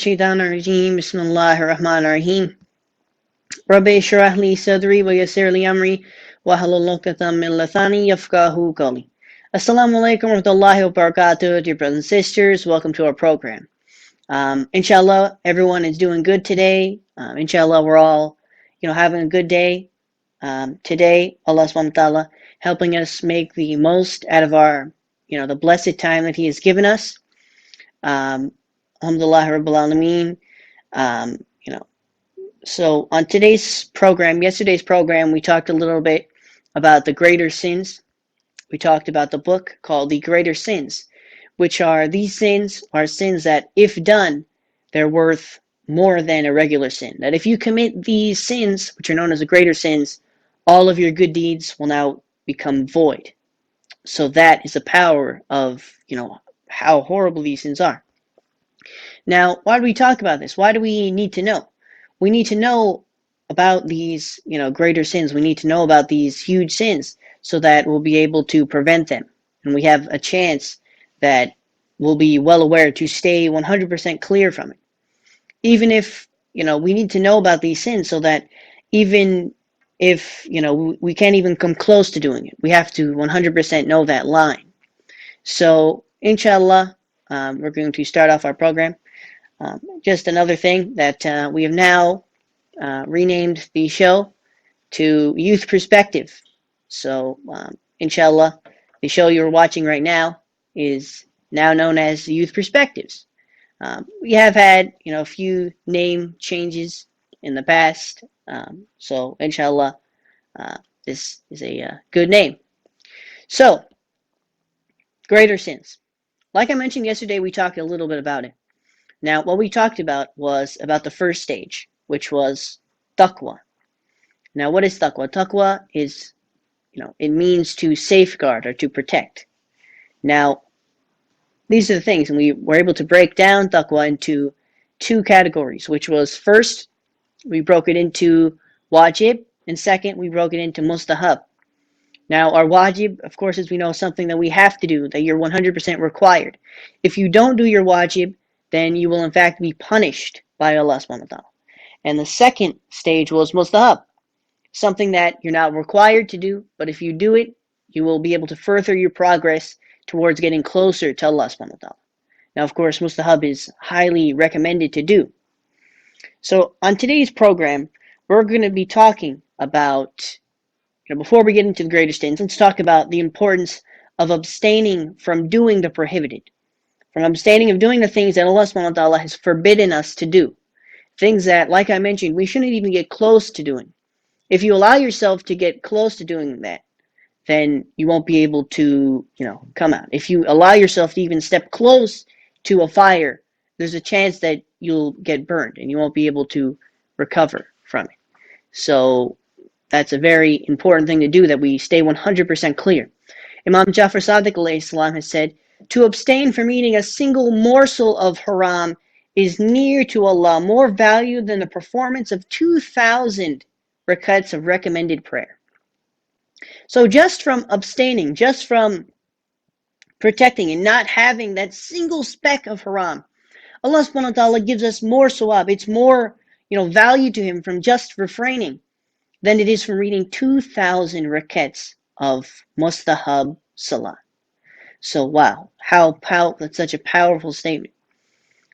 الشيطان الرجيم بسم الله الرحمن الرحيم ربي اشرح لي صدري ويسر لي أمري واحلل عقدة من لساني يفقهوا قولي. Assalamu alaikum wa rahmatullahi wa barakatuh, dear brothers and sisters. Welcome to our program. Inshallah, everyone is doing good today. Inshallah, we're all, having a good day. Today, Allah subhanahu wa ta'ala helping us make the most out of our, the blessed time that He has given us. Alhamdulillah Rabbil Alameen. So on yesterday's program, we talked a little bit about the greater sins. We talked about the book called The Greater Sins, which are these sins that, if done, they're worth more than a regular sin. That if you commit these sins, which are known as the greater sins, all of your good deeds will now become void. So that is the power of, how horrible these sins are. Now, why do we talk about this? Why do we need to know? We need to know about these, greater sins. We need to know about these huge sins so that we'll be able to prevent them. And we have a chance that we'll be well aware to stay 100% clear from it. Even if, we need to know about these sins so that even if, we can't even come close to doing it, we have to 100% know that line. So, inshallah, we're going to start off our program. Just another thing that we have now renamed the show to Youth Perspective. So, inshallah, the show you're watching right now is now known as Youth Perspectives. We have had, a few name changes in the past. So, inshallah, this is a good name. So, greater sins. Like I mentioned yesterday, we talked a little bit about it. Now, what we talked about was about the first stage, which was taqwa. Now, what is taqwa? Taqwa is, it means to safeguard or to protect. Now, these are the things, and we were able to break down taqwa into two categories, which was first, we broke it into wajib, and second, we broke it into mustahab. Now, our wajib, of course, as we know, is something that we have to do, that you're 100% required. If you don't do your wajib, then you will in fact be punished by Allah subhanahu wa ta'ala. And the second stage was mustahab, something that you're not required to do, but if you do it, you will be able to further your progress towards getting closer to Allah subhanahu wa ta'ala. Now, of course, mustahab is highly recommended to do. So on today's program, we're going to be talking about, before we get into the greater sins, let's talk about the importance of abstaining from doing the prohibited, from abstaining of doing the things that Allah subhanahu wa ta'ala has forbidden us to do. Things that, like I mentioned, we shouldn't even get close to doing. If you allow yourself to get close to doing that, then you won't be able to, come out. If you allow yourself to even step close to a fire, there's a chance that you'll get burned and you won't be able to recover from it. So that's a very important thing to do, that we stay 100% clear. Imam Jafar Sadiq alayhi salam has said, to abstain from eating a single morsel of haram is near to Allah, more valued than the performance of 2,000 rakats of recommended prayer. So just from abstaining, just from protecting and not having that single speck of haram, Allah subhanahu wa ta'ala gives us more sawab. It's more, value to Him from just refraining than it is from reading 2,000 rakats of mustahab salah. So wow, that's such a powerful statement.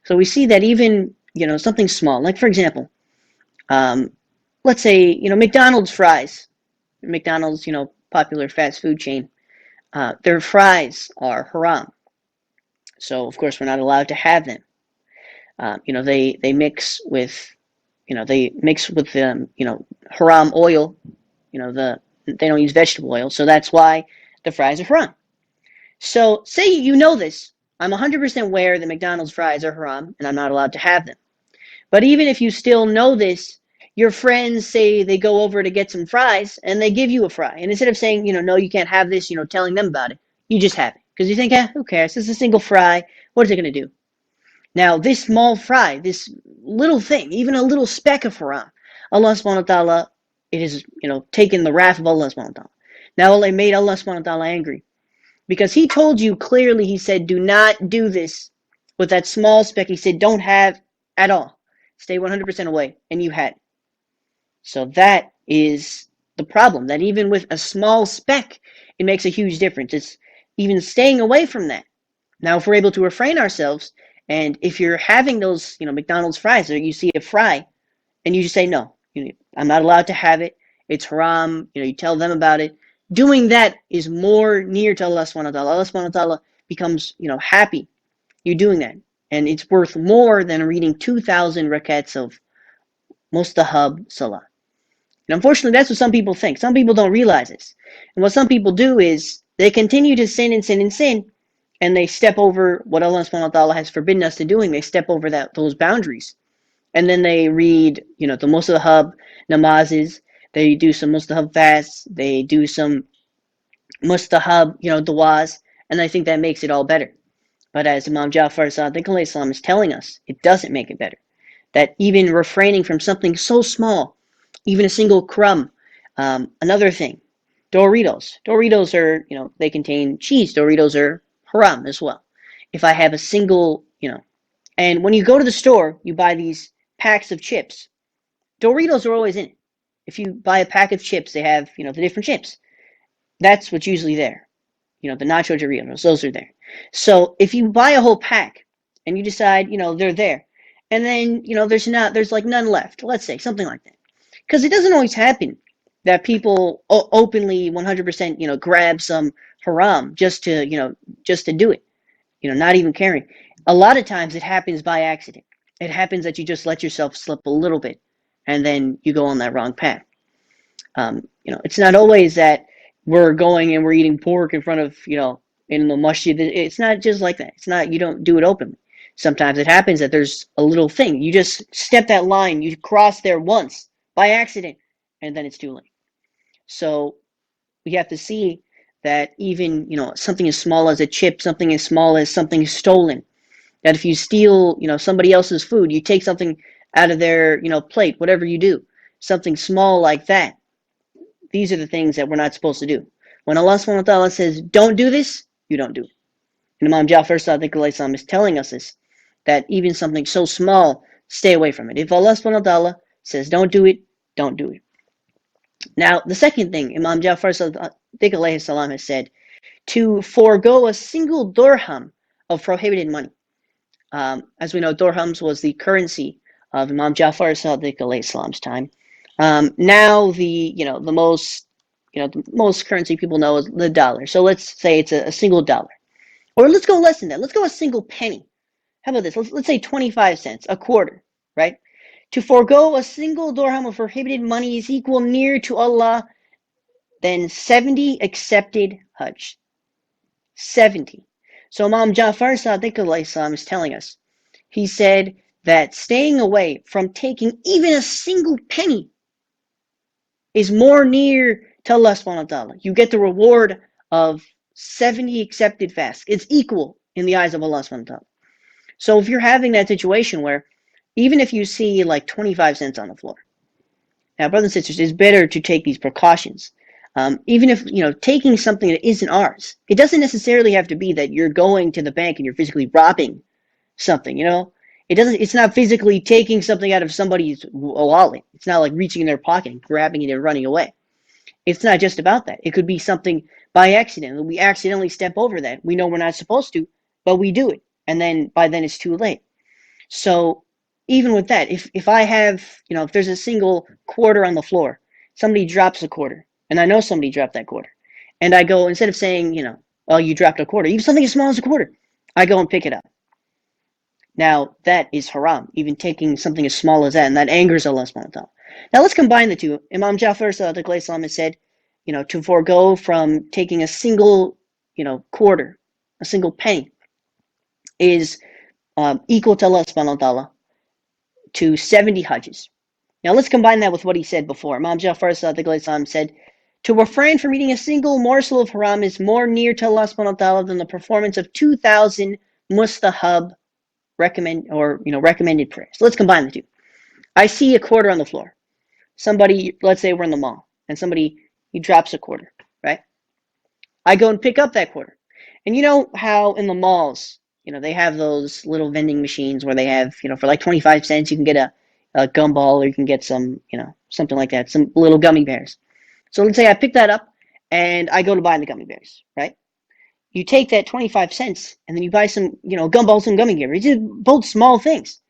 So we see that even, something small, like for example, let's say, McDonald's fries. McDonald's, popular fast food chain, their fries are haram. So of course we're not allowed to have them. They mix with, haram oil. They don't use vegetable oil, so that's why the fries are haram. So say you know this. I'm 100% aware that McDonald's fries are haram and I'm not allowed to have them. But even if you still know this, your friends say they go over to get some fries and they give you a fry. And instead of saying, no, you can't have this, telling them about it, you just have it. Because you think, who cares? It's a single fry. What is it going to do? Now, this small fry, this little thing, even a little speck of haram, Allah subhanahu wa ta'ala, it has, taken the wrath of Allah subhanahu wa ta'ala. Now Allah made Allah subhanahu wa ta'ala angry. Because He told you clearly, He said, do not do this with that small speck. He said, don't have at all. Stay 100% away, and you had. So that is the problem, that even with a small speck, it makes a huge difference. It's even staying away from that. Now, if we're able to refrain ourselves, and if you're having those, McDonald's fries, or you see a fry, and you just say, no, I'm not allowed to have it. It's haram. You tell them about it. Doing that is more near to Allah subhanahu wa ta'ala. Allah subhanahu wa ta'ala becomes, happy you doing that. And it's worth more than reading 2,000 rakats of mustahab salah. And unfortunately, that's what some people think. Some people don't realize this. And what some people do is they continue to sin and sin and sin, and they step over what Allah subhanahu wa ta'ala has forbidden us to doing. They step over those boundaries. And then they read, the mustahab namazes. They do some mustahab fasts. They do some mustahab, du'as. And I think that makes it all better. But as Imam Ja'far Sadiq alayhi salam is telling us, it doesn't make it better. That even refraining from something so small, even a single crumb. Another thing, Doritos. Doritos are, they contain cheese. Doritos are haram as well. If I have a single, and when you go to the store, you buy these packs of chips. Doritos are always in it. If you buy a pack of chips, they have, the different chips. That's what's usually there. The nacho Doritos, those are there. So if you buy a whole pack and you decide, they're there, and then, there's like none left, let's say, something like that. Because it doesn't always happen that people openly 100%, grab some haram just to do it, not even caring. A lot of times it happens by accident. It happens that you just let yourself slip a little bit, and then you go on that wrong path. It's not always that we're going and we're eating pork in front of, in the masjid. It's not just like that. It's not, you don't do it openly. Sometimes it happens that there's a little thing. You just step that line, you cross there once by accident, and then it's too late. So we have to see that even, something as small as a chip, something as small as something stolen, that if you steal, somebody else's food, you take something out of their, plate, whatever you do, something small like that, these are the things that we're not supposed to do. When Allah subhanahu wa ta'ala says, don't do this, you don't do it. And Imam Ja'far Sadiq alayhi salam is telling us this, that even something so small, stay away from it. If Allah subhanahu wa ta'ala says, don't do it, don't do it. Now, the second thing Imam Ja'far Sadiq alayhi salam has said, to forego a single dirham of prohibited money. As we know, dirhams was the currency of Imam Ja'far Sadiq alayhi salam's time. Now the most currency people know is the dollar. So let's say it's a single dollar. Or let's go less than that. Let's go a single penny. How about this? Let's say 25 cents, a quarter, right? To forego a single dirham of prohibited money is equal near to Allah than 70 accepted Hajj. 70. So Imam Ja'far Sadiq alayhi salam is telling us. He said that staying away from taking even a single penny is more near to Allah subhanahu wa ta'ala. You get the reward of 70 accepted fasts. It's equal in the eyes of Allah subhanahu wa ta'ala. So if you're having that situation where even if you see like 25 cents on the floor, now brothers and sisters, it's better to take these precautions. Even if, taking something that isn't ours, it doesn't necessarily have to be that you're going to the bank and you're physically robbing something, It's not physically taking something out of somebody's wallet. It's not like reaching in their pocket and grabbing it and running away. It's not just about that. It could be something by accident. We accidentally step over that. We know we're not supposed to, but we do it. And then by then it's too late. So even with that, if I have, if there's a single quarter on the floor, somebody drops a quarter, and I know somebody dropped that quarter, and I go, instead of saying, oh, you dropped a quarter, even something as small as a quarter, I go and pick it up. Now, that is haram, even taking something as small as that, and that angers Allah subhanahu wa ta'ala. Now, let's combine the two. Imam Ja'far Sadiq alayhi salam has said, to forego from taking a single, quarter, a single penny, is equal to Allah subhanahu wa ta'ala to 70 hajjs. Now, let's combine that with what he said before. Imam Ja'far Sadiq alayhi salam said, to refrain from eating a single morsel of haram is more near to Allah subhanahu wa ta'ala than the performance of 2,000 mustahab recommended prayers. So let's combine the two. I see a quarter on the floor. Somebody, let's say we're in the mall, and he drops a quarter, right? I go and pick up that quarter. And you know how in the malls, They have those little vending machines where they have, for like 25 cents, you can get a gumball, or you can get some, something like that, some little gummy bears. So let's say I pick that up and I go to buy the gummy bears, right? You take that 25 cents and then you buy some, gumballs and gummy bears. These are both small things.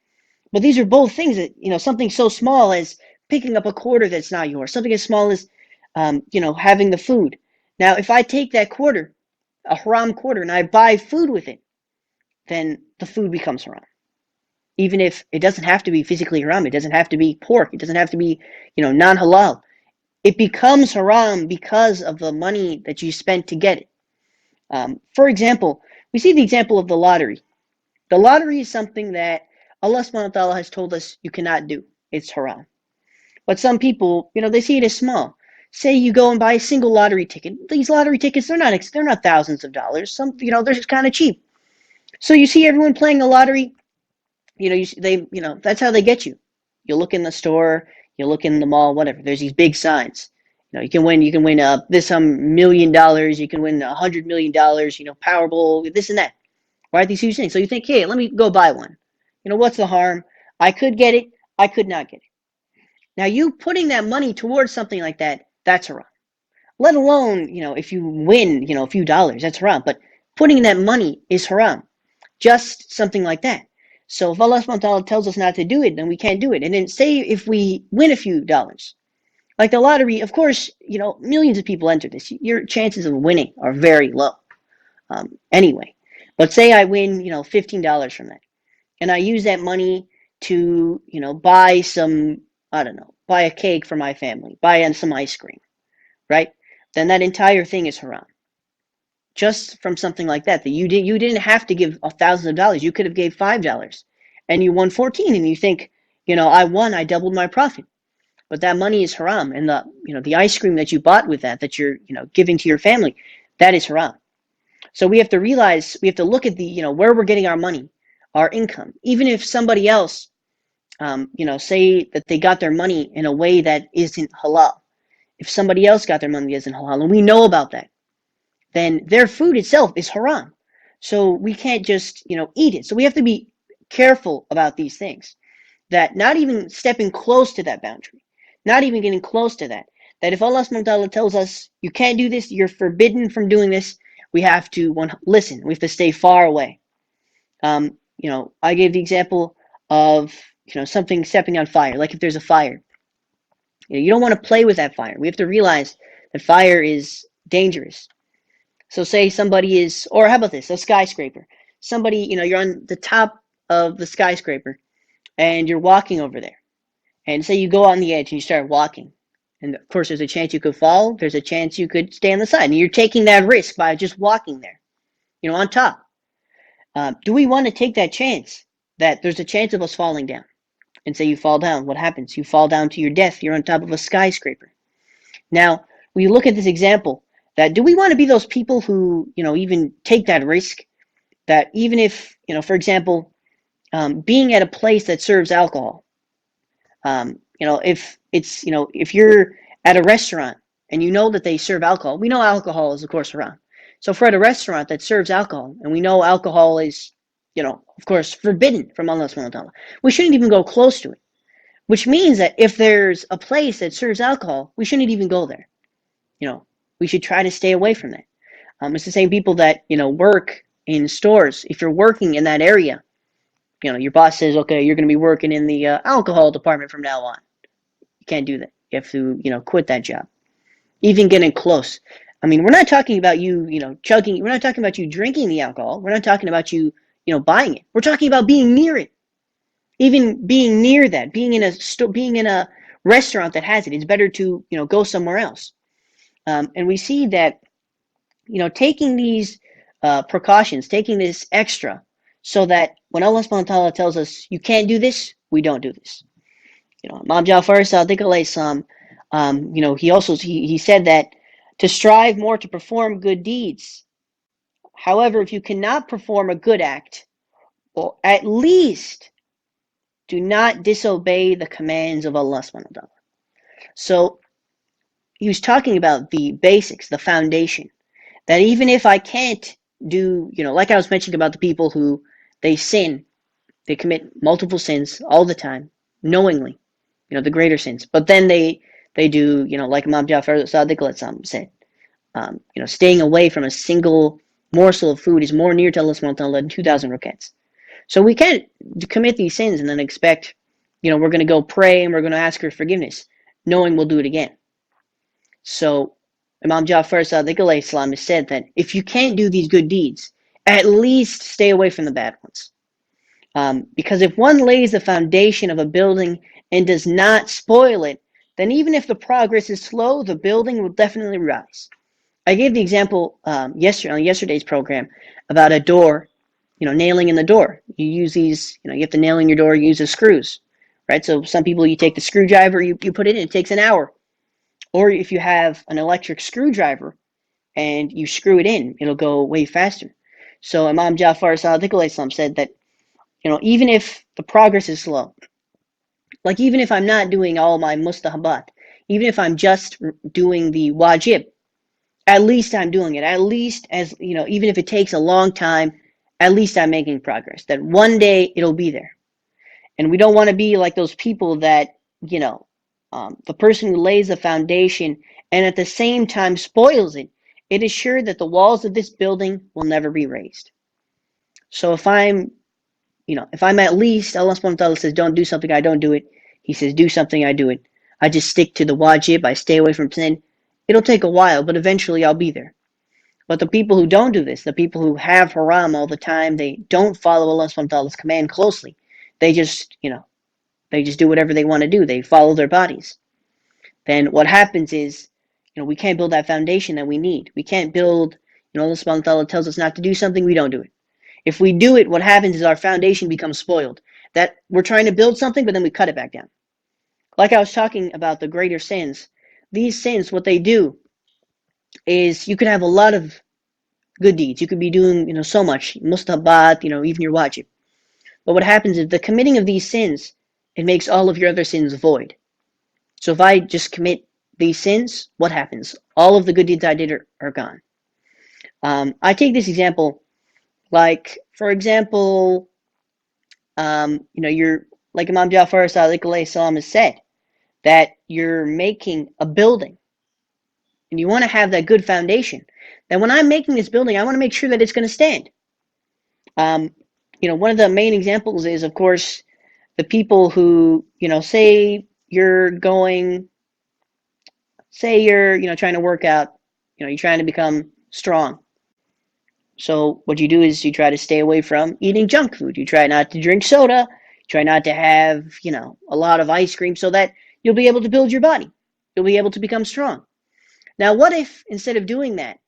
But these are both things that, something so small as picking up a quarter that's not yours, something as small as, having the food. Now, if I take that quarter, a haram quarter, and I buy food with it, then the food becomes haram. Even if it doesn't have to be physically haram, it doesn't have to be pork, it doesn't have to be, non-halal. It becomes haram because of the money that you spent to get it. For example, we see the example of the lottery. The lottery is something that Allah subhanahu wa ta'ala has told us you cannot do. It's haram. But some people, they see it as small. Say you go and buy a single lottery ticket. These lottery tickets, they're not thousands of dollars. Some, they're just kind of cheap. So you see everyone playing a lottery, that's how they get you. You look in the store, you look in the mall, whatever. There's these big signs. You can win this $1,000,000. You can win $100 million. Powerball, this and that. Right? These huge things. So you think, hey, let me go buy one. What's the harm? I could get it. I could not get it. Now, you putting that money towards something like that, that's haram. Let alone, if you win, a few dollars, that's haram. But putting that money is haram. Just something like that. So if Allah subhanahu wa ta'ala tells us not to do it, then we can't do it. And then say if we win a few dollars, like the lottery, of course, millions of people enter this. Your chances of winning are very low. Anyway, but say I win, $15 from that, and I use that money to, buy some, I don't know, buy a cake for my family, buy some ice cream, right? Then that entire thing is haram. Just from something like that you didn't have to give thousands of dollars. You could have gave $5, and you won 14, and you think, I won, I doubled my profit. But that money is haram, and the ice cream that you bought with that you're, giving to your family, that is haram. So we have to realize, we have to look at where we're getting our money, our income. Even if somebody else, say that they got their money in a way that isn't halal. If somebody else got their money that isn't halal, and we know about that, then their food itself is haram. So we can't just, eat it. So we have to be careful about these things, that not even stepping close to that boundary, not even getting close to that, that if Allah subhanahu wa ta'ala tells us, you can't do this, you're forbidden from doing this, we have to listen. We have to stay far away. I gave the example of, something stepping on fire. Like if there's a fire, you don't want to play with that fire. We have to realize that fire is dangerous. So say somebody is, or how about this, a skyscraper. Somebody, you're on the top of the skyscraper and you're walking over there. And say you go on the edge and you start walking. And of course, there's a chance you could fall. There's a chance you could stay on the side. And you're taking that risk by just walking there, on top. Do we want to take that chance that there's a chance of us falling down? And say you fall down. What happens? You fall down to your death. You're on top of a skyscraper. Now, we look at this example, that do we want to be those people who, even take that risk? That even if, for example, being at a place that serves alcohol, if it's, if you're at a restaurant and you know that they serve alcohol, we know alcohol is, of course, haram. So if we're at a restaurant that serves alcohol and we know alcohol is, of course, forbidden from Allah subhanahu wa ta'ala, we shouldn't even go close to it. Which means that if there's a place that serves alcohol, we shouldn't even go there. We should try to stay away from that. It's the same people that, work in stores. If you're working in that area, your boss says, okay, you're going to be working in the alcohol department from now on. You can't do that. You have to, quit that job. Even getting close. I mean, we're not talking about you, chugging. We're not talking about you drinking the alcohol. We're not talking about you, buying it. We're talking about being near it. Even being near that, being in a restaurant that has it, it's better to, go somewhere else. And we see that, taking these precautions, taking this extra, so that when Allah subhanahu wa ta'ala tells us, you can't do this, we don't do this. Imam Ja'far Sadiq alayhi salam, he said that to strive more to perform good deeds. However, if you cannot perform a good act, or at least do not disobey the commands of Allah subhanahu wa ta'ala. So he was talking about the basics, the foundation, that even if I can't, do, like I was mentioning about the people who they sin, they commit multiple sins all the time, knowingly, the greater sins. But then they do, like Imam Jafar Sadiq said, staying away from a single morsel of food is more near to Allah subhanahu wa ta'ala than 2,000 rakats. So we can't commit these sins and then expect, we're going to go pray and we're going to ask for forgiveness, knowing we'll do it again. So Imam Jafar Sadiq Islam has said that if you can't do these good deeds, at least stay away from the bad ones. Because if one lays the foundation of a building and does not spoil it, then even if the progress is slow, the building will definitely rise. I gave the example on yesterday's program about a door, nailing in the door. You use these, you have to nail in your door, use the screws, right? So some people, you take the screwdriver, you put it in, it takes an hour. Or if you have an electric screwdriver and you screw it in, it'll go way faster. So Imam Jafar Sadiq Islam said that, even if the progress is slow, like even if I'm not doing all my mustahabat, even if I'm just doing the wajib, at least I'm doing it. At least even if it takes a long time, at least I'm making progress. That one day it'll be there. And we don't want to be like those people that, the person who lays the foundation and at the same time spoils it. It is sure that the walls of this building will never be raised. So if I'm at least, Allah subhanahu wa ta'ala says, don't do something, I don't do it. He says, do something, I do it. I just stick to the wajib, I stay away from sin. It'll take a while, but eventually I'll be there. But the people who don't do this, the people who have haram all the time, they don't follow Allah subhanahu wa ta'ala's command closely. They just do whatever they want to do. They follow their bodies. Then what happens is, we can't build that foundation that we need. We can't build, Allah subhanahu wa ta'ala tells us not to do something, we don't do it. If we do it, what happens is our foundation becomes spoiled. That we're trying to build something, but then we cut it back down. Like I was talking about the greater sins, these sins, what they do is you could have a lot of good deeds. You could be doing, so much, mustahabat, even your wajib. But what happens is the committing of these sins, it makes all of your other sins void. So if I just commit these sins, what happens? All of the good deeds I did are gone. I take this example, like, for example, you're, like Imam Jafar Sadiq Salam has said, that you're making a building and you want to have that good foundation. Then when I'm making this building, I want to make sure that it's going to stand. One of the main examples is, of course, the people who, say you're trying to work out, you're trying to become strong. So what you do is you try to stay away from eating junk food. You try not to drink soda. You try not to have, a lot of ice cream so that you'll be able to build your body. You'll be able to become strong. Now, what if instead of doing that,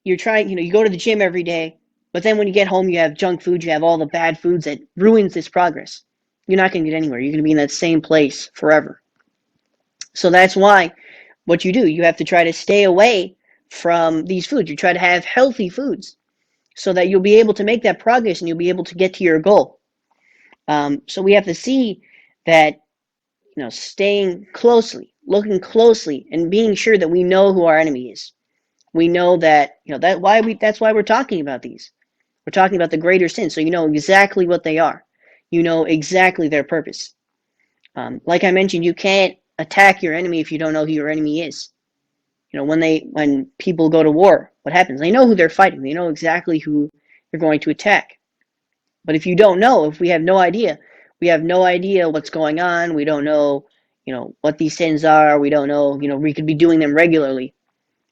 you're trying, you go to the gym every day, but then when you get home, you have junk food, you have all the bad foods that ruins this progress. You're not going to get anywhere. You're going to be in that same place forever. So that's why what you do, you have to try to stay away from these foods. You try to have healthy foods so that you'll be able to make that progress and you'll be able to get to your goal. So we have to see that, staying closely, looking closely, and being sure that we know who our enemy is. We know that, that's why we're talking about these. We're talking about the greater sins, so you know exactly what they are. You know exactly their purpose. Like I mentioned, you can't attack your enemy if you don't know who your enemy is. When people go to war, what happens? They know who they're fighting. They know exactly who they're going to attack. But if you don't know, if we have no idea what's going on. We don't know, what these sins are. We don't know, we could be doing them regularly.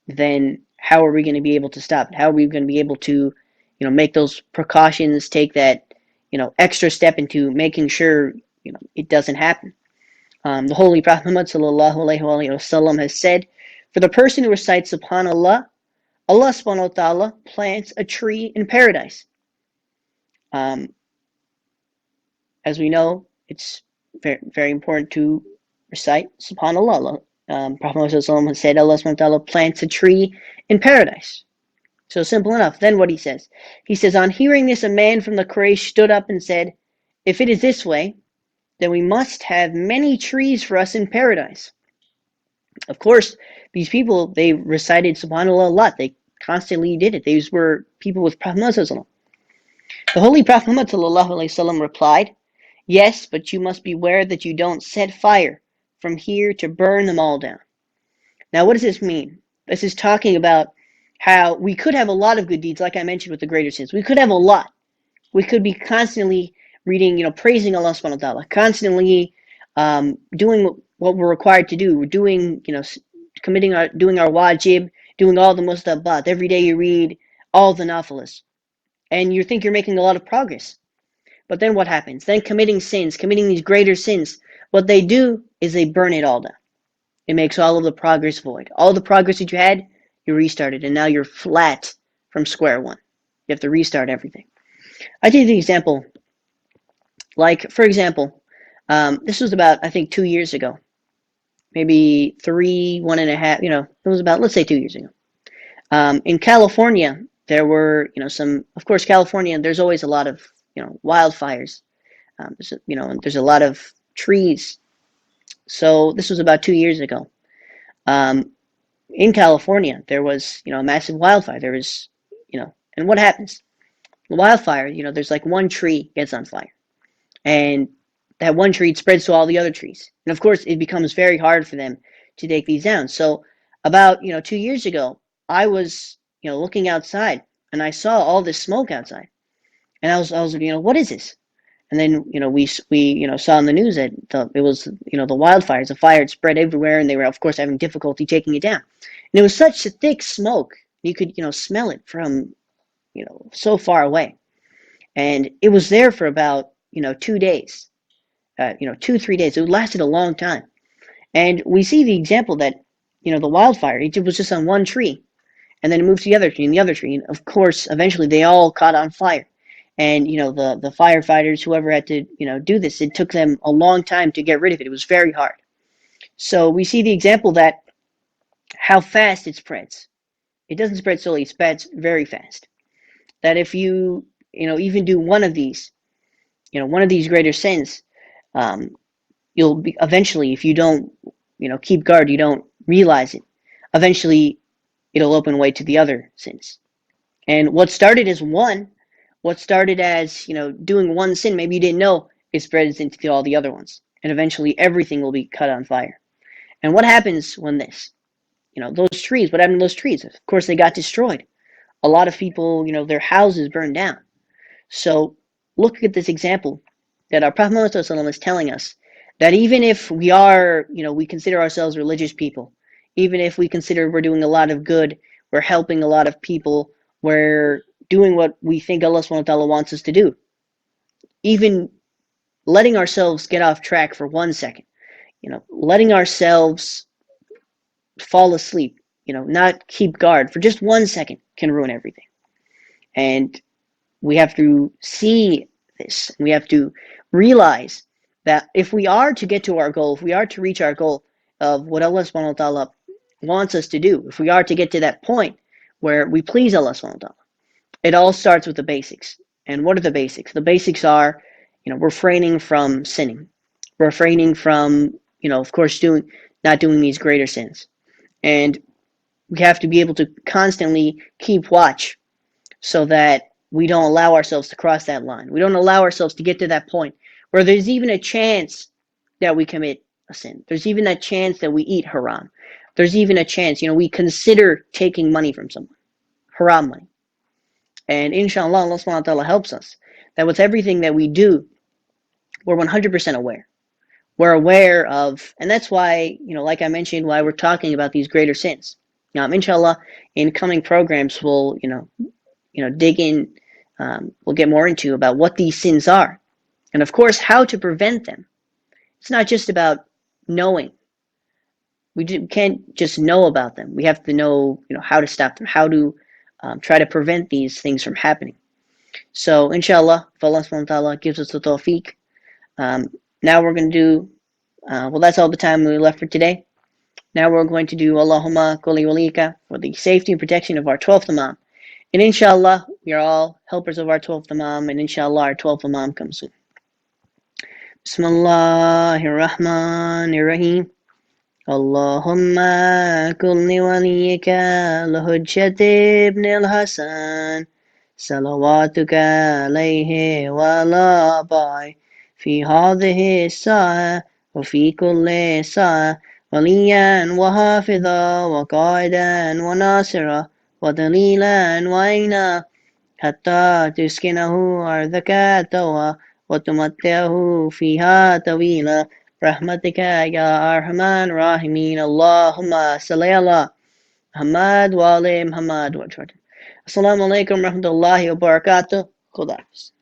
Then how are we going to be able to stop it? How are we going to be able to, make those precautions, take that, extra step into making sure, it doesn't happen? The Holy Prophet Muhammad ﷺ has said, for the person who recites Subhanallah, Allah subhanahu wa ta'ala plants a tree in paradise. As we know, it's very, very important to recite Subhanallah. Prophet Muhammad ﷺ has said, Allah subhanahu wa ta'ala plants a tree in paradise. So simple enough. Then what he says? He says, on hearing this, a man from the Quraysh stood up and said, if it is this way, then we must have many trees for us in paradise. Of course, these people, they recited Subhanallah a lot. They constantly did it. These were people with Prophet Muhammad. The Holy Prophet Muhammad replied, yes, but you must beware that you don't set fire from here to burn them all down. Now, what does this mean? This is talking about how we could have a lot of good deeds, like I mentioned with the greater sins. We could have a lot. We could be constantly reading, praising Allah subhanahu wa ta'ala, constantly doing what we're required to do. We're doing, doing our wajib, doing all the mustahabbat. Every day you read all the nafilas, and you think you're making a lot of progress. But then what happens? Then committing sins, committing these greater sins, what they do is they burn it all down. It makes all of the progress void. All the progress that you had, you restarted, and now you're flat from square one. You have to restart everything. I take the example, like, for example, this was about, I think, 2 years ago. Maybe 3, 1.5, it was about, let's say 2 years ago. In California, there were, of course, California, there's always a lot of, wildfires. There's a lot of trees. So this was about 2 years ago. In California, there was, a massive wildfire. There was, and what happens? The wildfire, there's like one tree gets on fire. And that one tree spreads to all the other trees. And of course, it becomes very hard for them to take these down. So about, 2 years ago, I was, looking outside and I saw all this smoke outside. And I was like, what is this? And then, we saw in the news that it was, the wildfires, the fire had spread everywhere, and they were, of course, having difficulty taking it down. And it was such a thick smoke, you could, smell it from, so far away. And it was there for about, 2 days, 2-3 days. It lasted a long time. And we see the example that, the wildfire, it was just on one tree, and then it moved to the other tree and the other tree. And of course, eventually they all caught on fire. And, the firefighters, whoever had to, do this, it took them a long time to get rid of it. It was very hard. So we see the example that how fast it spreads. It doesn't spread slowly, it spreads very fast. That if you, even do one of these greater sins, you'll be, eventually, if you don't, keep guard, you don't realize it, eventually it'll open way to the other sins. And what started as doing one sin, maybe you didn't know, it spreads into all the other ones. And eventually everything will be cut on fire. And what happens when this? Those trees, what happened to those trees? Of course, they got destroyed. A lot of people, their houses burned down. So look at this example that our Prophet Muhammad is telling us, that even if we are, we consider ourselves religious people, even if we consider we're doing a lot of good, we're helping a lot of people, we're doing what we think Allah subhanahu wa ta'ala wants us to do, even letting ourselves get off track for 1 second, letting ourselves fall asleep, not keep guard for just 1 second can ruin everything. And we have to see this. We have to realize that if we are to get to our goal, if we are to reach our goal of what Allah subhanahu wa ta'ala wants us to do, if we are to get to that point where we please Allah subhanahu wa ta'ala, it all starts with the basics. And what are the basics? The basics are, refraining from sinning, refraining from, of course, not doing these greater sins. And we have to be able to constantly keep watch so that we don't allow ourselves to cross that line. We don't allow ourselves to get to that point where there's even a chance that we commit a sin. There's even a chance that we eat haram. There's even a chance, we consider taking money from someone, haram money. And inshallah, Allah subhanahu wa ta'ala helps us that with everything that we do, we're 100% aware. We're aware of, and that's why, like I mentioned, why we're talking about these greater sins. Inshallah, in coming programs, we'll, dig in, we'll get more into about what these sins are. And of course, how to prevent them. It's not just about knowing. We can't just know about them. We have to know, how to stop them, how to try to prevent these things from happening. So, inshallah, if Allah subhanahu wa ta'ala gives us the tawfiq, now we're going to do, that's all the time we left for today. Now we're going to do Allahumma kulli walika for the safety and protection of our 12th Imam. And inshallah, we are all helpers of our 12th Imam, and inshallah, our 12th Imam comes soon. Bismillahir Rahmanir Rahim. اللهم كن لوليك الحجة ابن الحسن صلواتك عليه وعلى آبائه في هذه الساعة وفي كل ساعة وليا وحافظا وقائدا وناصرا ودليلا وعينا حتى تسكنه أرضك توا وتمتعه فيها طويلا برحمتك يا أرحم الراحمين اللهم صل على محمد وآل محمد. Assalamu alaikum warahmatullahi wabarakatuh. Khuda Hafiz.